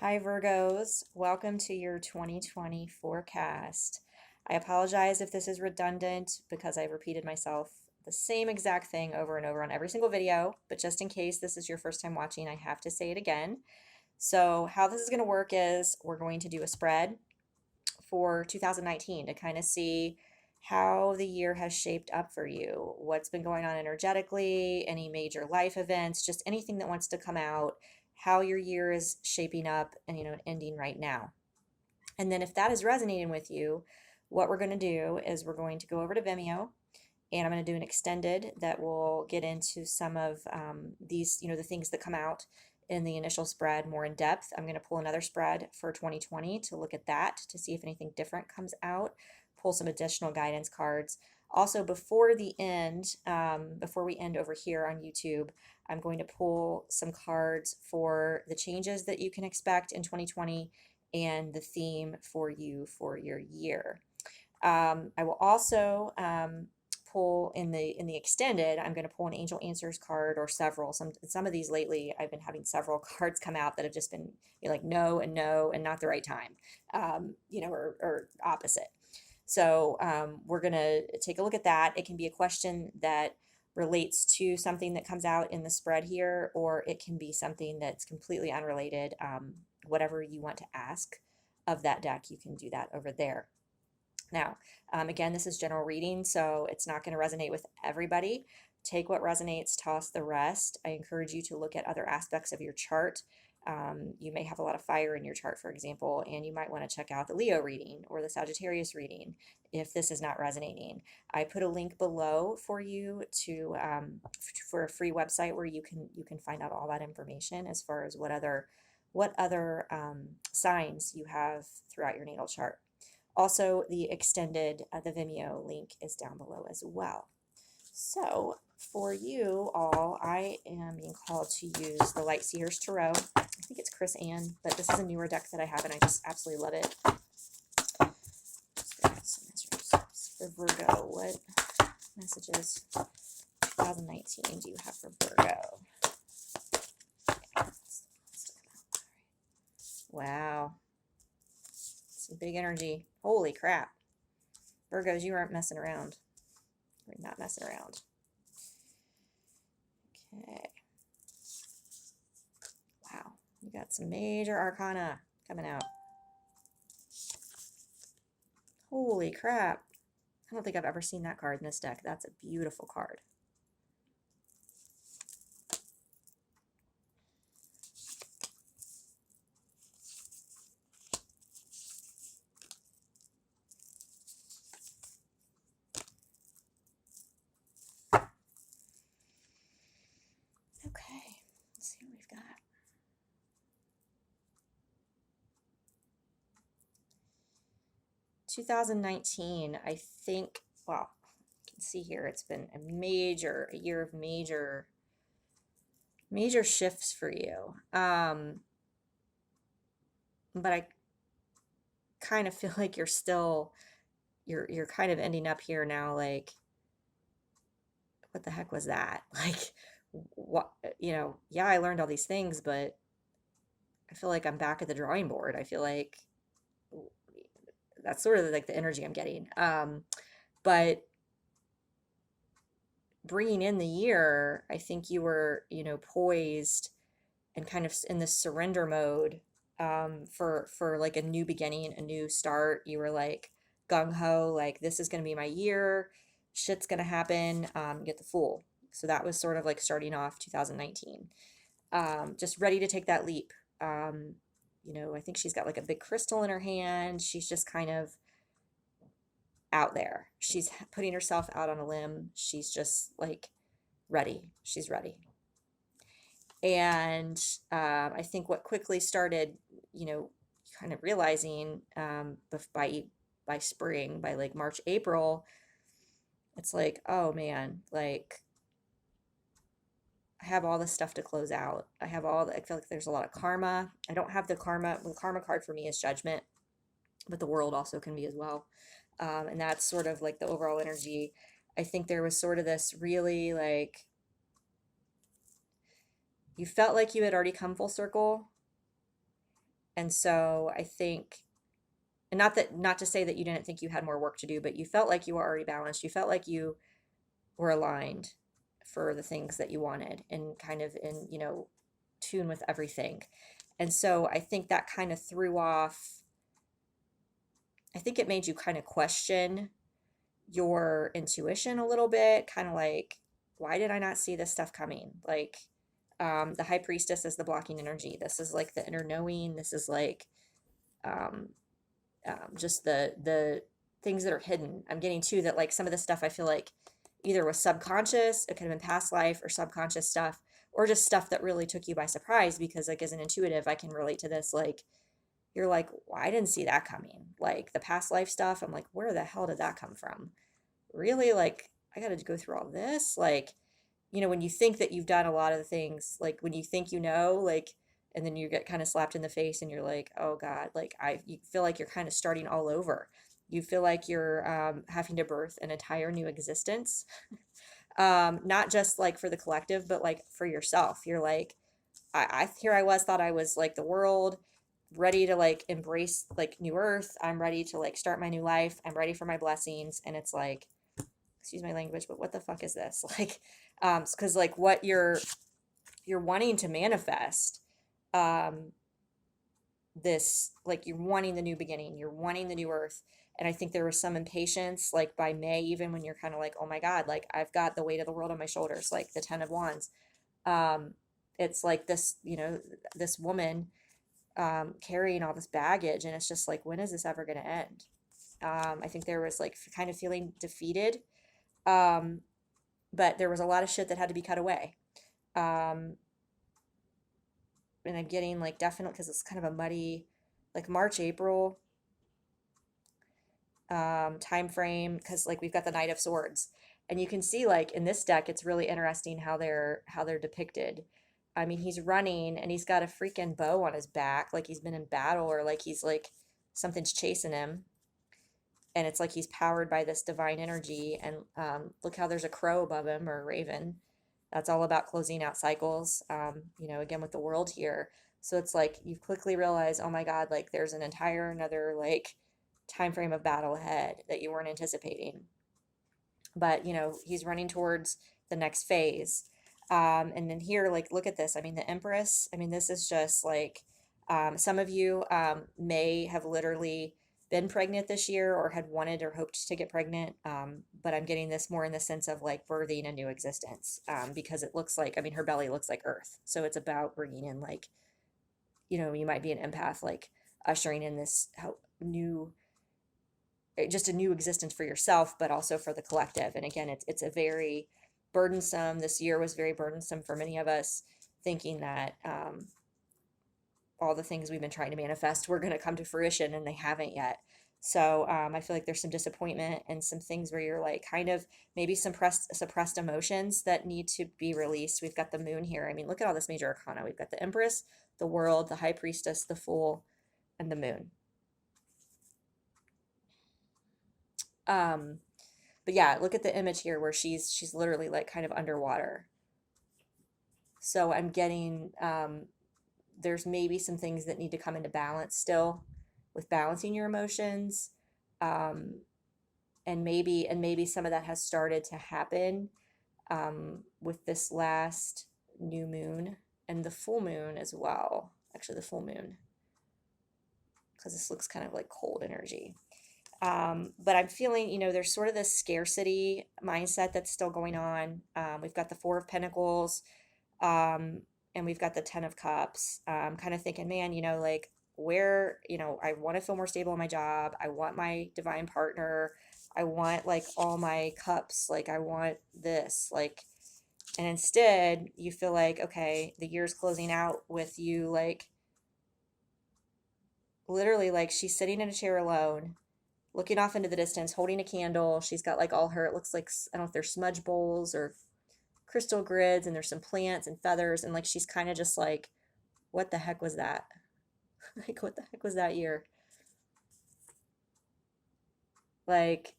Hi, Virgos. Welcome to your 2020 forecast. I apologize if this is redundant because I've repeated myself the same exact thing over and over on every single video, but just in case this is your first time watching, I have to say it again. So, how this is going to work is we're going to do a spread for 2019 to kind of see how the year has shaped up for you, what's been going on energetically, any major life events, just anything that wants to come out, how your year is shaping up and ending right now. And then if that is resonating with you, what we're going to do is we're going to go over to Vimeo and I'm going to do an extended that will get into some of these, the things that come out in the initial spread more in depth. I'm going to pull another spread for 2020 to look at that to see if anything different comes out, pull some additional guidance cards. Also, before the end, before we end over here on YouTube, I'm going to pull some cards for the changes that you can expect in 2020 and the theme for you for your year. I will also pull in the extended. I'm going to pull an Angel Answers card or several. Some of these lately, I've been having several cards come out that have just been like no and not the right time, or opposite. So we're going to take a look at that. It can be a question that relates to something that comes out in the spread here, or it can be something that's completely unrelated. Whatever you want to ask of that deck, you can do that over there. Now, again, this is general reading, so it's not going to resonate with everybody. Take what resonates, toss the rest. I encourage you to look at other aspects of your chart. You may have a lot of fire in your chart, for example, and you might want to check out the Leo reading or the Sagittarius reading if this is not resonating. I put a link below for you to for a free website where you can find out all that information as far as what other signs you have throughout your natal chart. Also, the extended, the Vimeo link is down below as well. So for you all, I am being called to use the Light Seers Tarot. I think it's Chris Ann, but this is a newer deck that I have and I just absolutely love it. For Virgo, what messages 2019 do you have for Virgo? Wow. Some big energy. Holy crap. Virgos, you aren't messing around. We're not messing around. Okay. Wow. You got some major arcana coming out. Holy crap. I don't think I've ever seen that card in this deck. That's a beautiful card. Okay, let's see what we've got. "2019, I think, well, you can see here it's been a year of major shifts for you. But I kind of feel like you're kind of ending up here now, like, what the heck was that? Like, what, yeah, I learned all these things, but I feel like I'm back at the drawing board. I feel like that's sort of like the energy I'm getting. But bringing in the year, I think you were, poised and kind of in this surrender mode for like a new beginning, a new start. You were like gung ho, like this is going to be my year, shit's going to happen. Get the Fool. So that was sort of like starting off 2019. Just ready to take that leap. I think she's got like a big crystal in her hand. She's just kind of out there. She's putting herself out on a limb. She's just like ready. She's ready. And I think what quickly started, kind of realizing by spring, by like March, April, it's like, oh man, like I have all this stuff to close out. I feel like there's a lot of karma. I don't have the karma. The karma card for me is judgment, but the world also can be as well. And that's sort of like the overall energy. I think there was sort of this really like, you felt like you had already come full circle, And so I think, and not to say that you didn't think you had more work to do, but you felt like you were already balanced. You felt like you were aligned for the things that you wanted and kind of in, tune with everything. And so I think that kind of threw off, I think it made you kind of question your intuition a little bit, kind of like, why did I not see this stuff coming? Like, the high priestess is the blocking energy. This is like the inner knowing. This is like, um, just the things that are hidden. I'm getting to that, like some of the stuff I feel like either was subconscious, it could have been past life or subconscious stuff, or just stuff that really took you by surprise because like as an intuitive, I can relate to this. Like you're like, well, I didn't see that coming. Like the past life stuff, I'm like, where the hell did that come from? Really? Like I got to go through all this? Like, when you think that you've done a lot of the things, like when you think like, and then you get kind of slapped in the face and you're like, oh God, like you feel like you're kind of starting all over. You feel like you're having to birth an entire new existence. Not just like for the collective, but like for yourself. You're like, here I was, thought I was like the world, ready to like embrace like new earth. I'm ready to like start my new life. I'm ready for my blessings. And it's like, excuse my language, but what the fuck is this? Like, because like what you're wanting to manifest, um, this like you're wanting the new beginning, you're wanting the new earth. And I think there was some impatience, like by May, even when you're kind of like, oh my God, like I've got the weight of the world on my shoulders, like the 10 of Wands. Um, it's like this, this woman carrying all this baggage, and it's just like, when is this ever going to end? I think there was like kind of feeling defeated, um, but there was a lot of shit that had to be cut away. Um, and I'm getting like definitely because it's kind of a muddy, like March, April time frame, because like we've got the Knight of Swords, and you can see like in this deck, it's really interesting how they're depicted. I mean, he's running and he's got a freaking bow on his back, like he's been in battle or like he's like something's chasing him, and it's like he's powered by this divine energy. And look how there's a crow above him or a raven. That's all about closing out cycles. Again with the world here. So it's like you quickly realize, oh my God, like there's an entire another like time frame of battle ahead that you weren't anticipating. But he's running towards the next phase. And then here, like, look at this. I mean, the Empress. I mean, this is just like some of you may have literally been pregnant this year or had wanted or hoped to get pregnant. But I'm getting this more in the sense of like birthing a new existence, because it looks like, I mean, her belly looks like Earth. So it's about bringing in like, you might be an empath, like ushering in this new, just a new existence for yourself, but also for the collective. And again, it's a very burdensome. This year was very burdensome for many of us, thinking that all the things we've been trying to manifest were going to come to fruition, and they haven't yet. So I feel like there's some disappointment and some things where you're like kind of maybe some suppressed emotions that need to be released. We've got the moon here. I mean, look at all this major arcana. We've got the Empress, the World, the High Priestess, the Fool, and the Moon. Um, but yeah, look at the image here where she's literally like kind of underwater. So I'm getting there's maybe some things that need to come into balance still with balancing your emotions. Um, and maybe some of that has started to happen with this last new moon and the full moon as well. Actually, the full moon, because this looks kind of like cold energy. But I'm feeling, there's sort of this scarcity mindset that's still going on. We've got the Four of Pentacles, and we've got the Ten of Cups. Kind of thinking, man, like where, I want to feel more stable in my job. I want my divine partner. I want like all my cups. Like I want this, like, and instead you feel like, okay, the year's closing out with you, like literally like she's sitting in a chair alone, looking off into the distance, holding a candle. She's got like all her, it looks like, I don't know if they're smudge bowls or crystal grids, and there's some plants and feathers. And like, she's kind of just like, what the heck was that? Like, what the heck was that year? Like,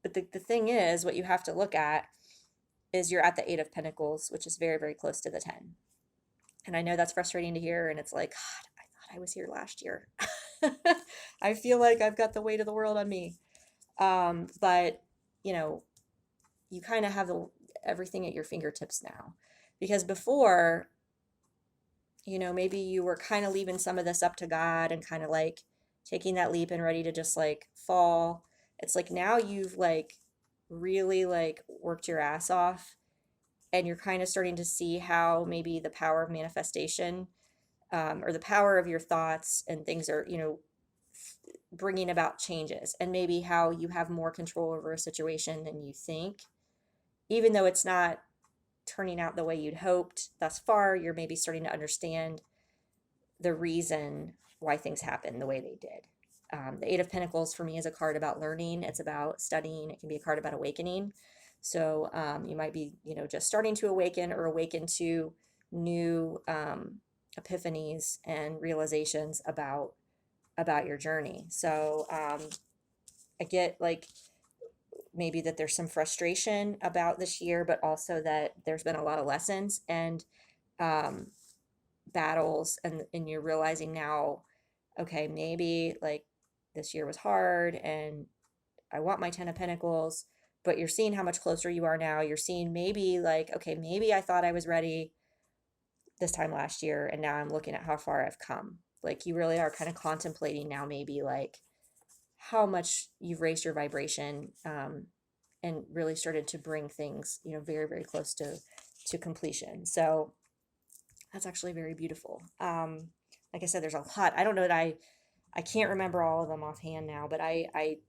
but the thing is, what you have to look at is you're at the Eight of Pentacles, which is very, very close to the 10. And I know that's frustrating to hear. And it's like, God, I thought I was here last year. I feel like I've got the weight of the world on me. But you know, you kind of have everything at your fingertips now, because before, you know, maybe you were kind of leaving some of this up to God and kind of like taking that leap and ready to just like fall. It's like now you've like really like worked your ass off, and you're kind of starting to see how maybe the power of manifestation, or the power of your thoughts and things are, you know, bringing about changes, and maybe how you have more control over a situation than you think, even though it's not turning out the way you'd hoped thus far. You're maybe starting to understand the reason why things happen the way they did. The Eight of Pentacles for me is a card about learning. It's about studying. It can be a card about awakening. So you might be, you know, just starting to awaken or awaken to new epiphanies and realizations about your journey. So I get like maybe that there's some frustration about this year, but also that there's been a lot of lessons and battles, and you're realizing now, okay, maybe like this year was hard and I want my 10 of Pentacles, but you're seeing how much closer you are now. You're seeing maybe like, okay, maybe I thought I was ready this time last year, and now I'm looking at how far I've come. Like you really are kind of contemplating now maybe like how much you've raised your vibration, and really started to bring things, you know, very, very close to completion. So that's actually very beautiful. Like I said, there's a lot. I don't know that I can't remember all of them offhand now, but I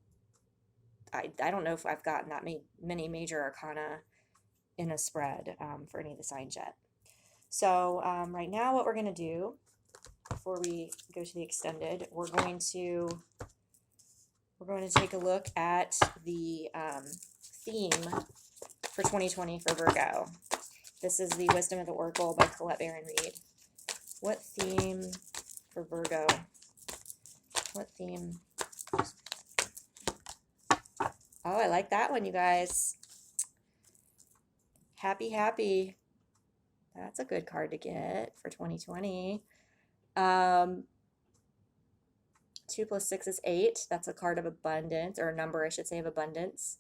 don't know if I've gotten that many major arcana in a spread for any of the signs yet. So right now, what we're going to do before we go to the extended, we're going to take a look at the theme for 2020 for Virgo. This is the Wisdom of the Oracle by Colette Baron Reed. What theme for Virgo? What theme? Oh, I like that one, you guys. Happy, happy. That's a good card to get for 2020. 2 plus 6 is 8. That's a card of abundance, or a number, I should say, of abundance.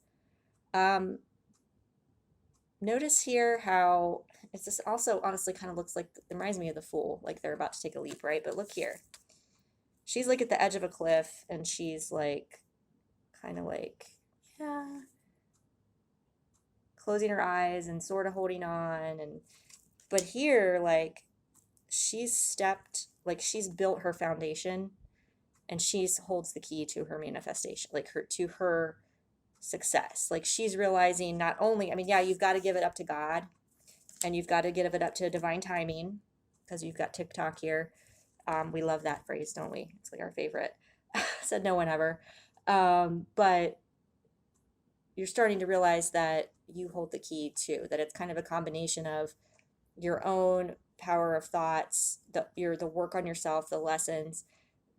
Notice here how it's just also honestly kind of looks like, it reminds me of the Fool, like they're about to take a leap, right? But look here. She's like at the edge of a cliff, and she's like kind of like, yeah, closing her eyes and sort of holding on. And but here, like she's built her foundation, and she's holds the key to her manifestation, like her success. Like she's realizing not only, I mean, yeah, you've got to give it up to God, and you've got to give it up to divine timing, because you've got TikTok here. We love that phrase, don't we? It's like our favorite. Said no one ever. But you're starting to realize that you hold the key too, that it's kind of a combination of your own power of thoughts, the work on yourself, the lessons,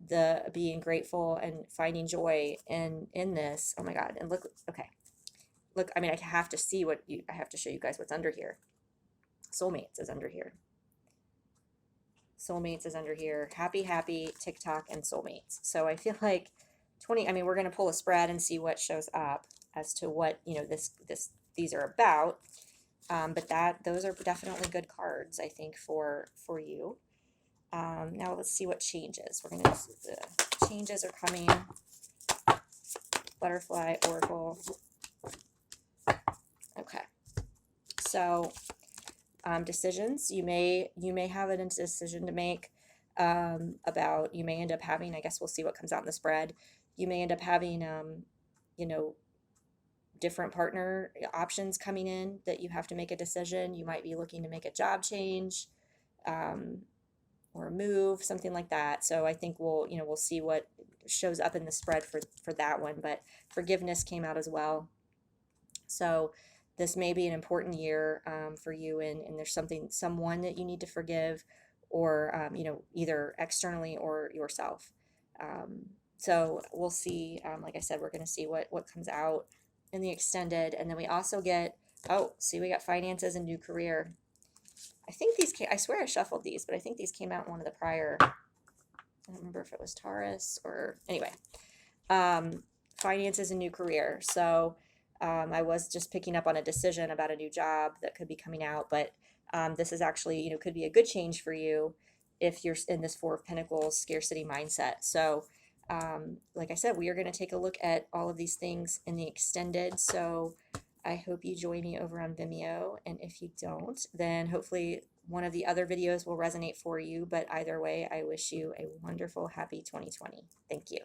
the being grateful and finding joy in this. Oh my God. And look, okay. Look, I mean, I have to show you guys what's under here. Soulmates is under here. Soulmates is under here. Happy, happy, TikTok, and soulmates. So I feel like we're going to pull a spread and see what shows up as to what, you know, these are about. But those are definitely good cards, I think, for you. Now let's see what changes. The changes are coming. Butterfly, Oracle. Okay. So decisions. You may have a decision to make about, you may end up having, I guess we'll see what comes out in the spread. You may end up having, you know, different partner options coming in that you have to make a decision. You might be looking to make a job change, or a move, something like that. So I think we'll see what shows up in the spread for that one. But forgiveness came out as well. So this may be an important year for you, and there's someone that you need to forgive, or you know, either externally or yourself. So we'll see. Like I said, we're going to see what comes out in the extended, and then we also get, we got finances and new career. I think I swear I shuffled these, but I think these came out in one of the prior I don't remember if it was Taurus or anyway. Finances and new career. So I was just picking up on a decision about a new job that could be coming out, but this is actually, could be a good change for you if you're in this Four of Pentacles scarcity mindset. So, like I said, we are going to take a look at all of these things in the extended. So I hope you join me over on Vimeo. And if you don't, then hopefully one of the other videos will resonate for you. But either way, I wish you a wonderful, happy 2020. Thank you.